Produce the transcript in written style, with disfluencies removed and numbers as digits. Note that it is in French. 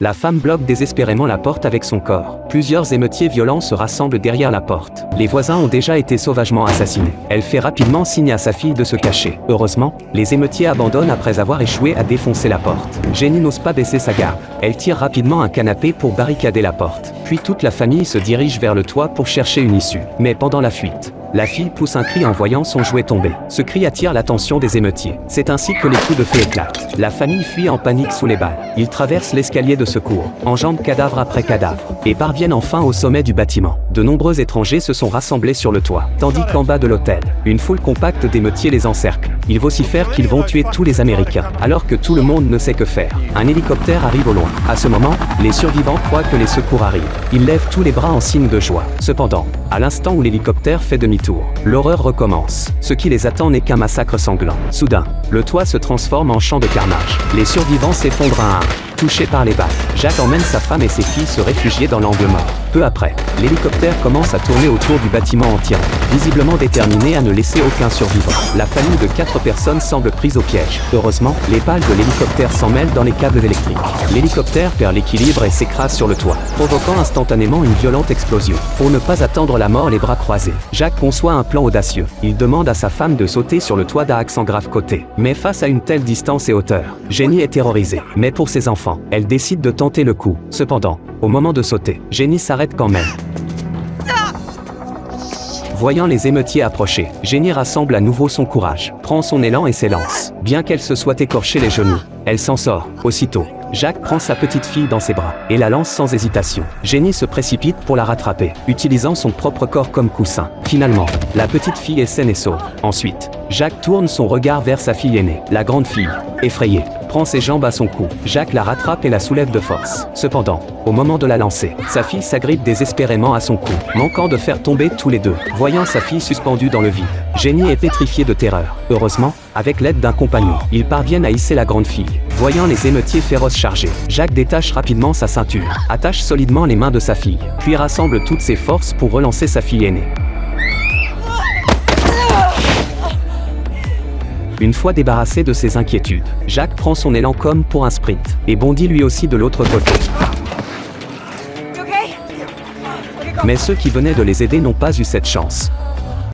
La femme bloque désespérément la porte avec son corps. Plusieurs émeutiers violents se rassemblent derrière la porte. Les voisins ont déjà été sauvagement assassinés. Elle fait rapidement signe à sa fille de se cacher. Heureusement, les émeutiers abandonnent après avoir échoué à défoncer la porte. Jenny n'ose pas baisser sa garde. Elle tire rapidement un canapé pour barricader la porte. Puis toute la famille se dirige vers le toit pour chercher une issue. Mais pendant la fuite, la fille pousse un cri en voyant son jouet tomber. Ce cri attire l'attention des émeutiers. C'est ainsi que les coups de feu éclatent. La famille fuit en panique sous les balles. Ils traversent l'escalier de secours, enjambent cadavre après cadavre, et parviennent enfin au sommet du bâtiment. De nombreux étrangers se sont rassemblés sur le toit, tandis qu'en bas de l'hôtel, une foule compacte d'émeutiers les encercle. Ils vocifèrent qu'ils vont tuer tous les Américains, alors que tout le monde ne sait que faire. Un hélicoptère arrive au loin. À ce moment, les survivants croient que les secours arrivent. Ils lèvent tous les bras en signe de joie. Cependant, à l'instant où l'hélicoptère fait demi-tour, l'horreur recommence. Ce qui les attend n'est qu'un massacre sanglant. Soudain, le toit se transforme en champ de carnage. Les survivants s'effondrent un à un, touchés par les balles. Jacques emmène sa femme et ses filles se réfugier dans l'angle mort. Peu après, l'hélicoptère commence à tourner autour du bâtiment en tirant, visiblement déterminé à ne laisser aucun survivant. La famille de 4 personnes semble prise au piège. Heureusement, les pales de l'hélicoptère s'en mêlent dans les câbles électriques. L'hélicoptère perd l'équilibre et s'écrase sur le toit, provoquant instantanément une violente explosion. Pour ne pas attendre la mort les bras croisés, Jacques conçoit un plan audacieux. Il demande à sa femme de sauter sur le toit d'un accent grave côté. Mais face à une telle distance et hauteur, Jenny est terrorisée. Mais pour ses enfants, elle décide de tenter le coup. Cependant, au moment de sauter, Jenny s'arrête quand même. Voyant les émeutiers approcher, Jenny rassemble à nouveau son courage, prend son élan et s'élance. Bien qu'elle se soit écorché les genoux, elle s'en sort. Aussitôt, Jacques prend sa petite fille dans ses bras et la lance sans hésitation. Jenny se précipite pour la rattraper, utilisant son propre corps comme coussin. Finalement, la petite fille est saine et sauve. Ensuite, Jacques tourne son regard vers sa fille aînée. La grande fille, effrayée, prend ses jambes à son cou. Jacques la rattrape et la soulève de force. Cependant, au moment de la lancer, sa fille s'agrippe désespérément à son cou, manquant de faire tomber tous les deux. Voyant sa fille suspendue dans le vide, Jenny est pétrifiée de terreur. Heureusement, avec l'aide d'un compagnon, ils parviennent à hisser la grande fille. Voyant les émeutiers féroces charger, Jacques détache rapidement sa ceinture, attache solidement les mains de sa fille, puis rassemble toutes ses forces pour relancer sa fille aînée. Une fois débarrassé de ses inquiétudes, Jacques prend son élan comme pour un sprint, et bondit lui aussi de l'autre côté. Mais ceux qui venaient de les aider n'ont pas eu cette chance.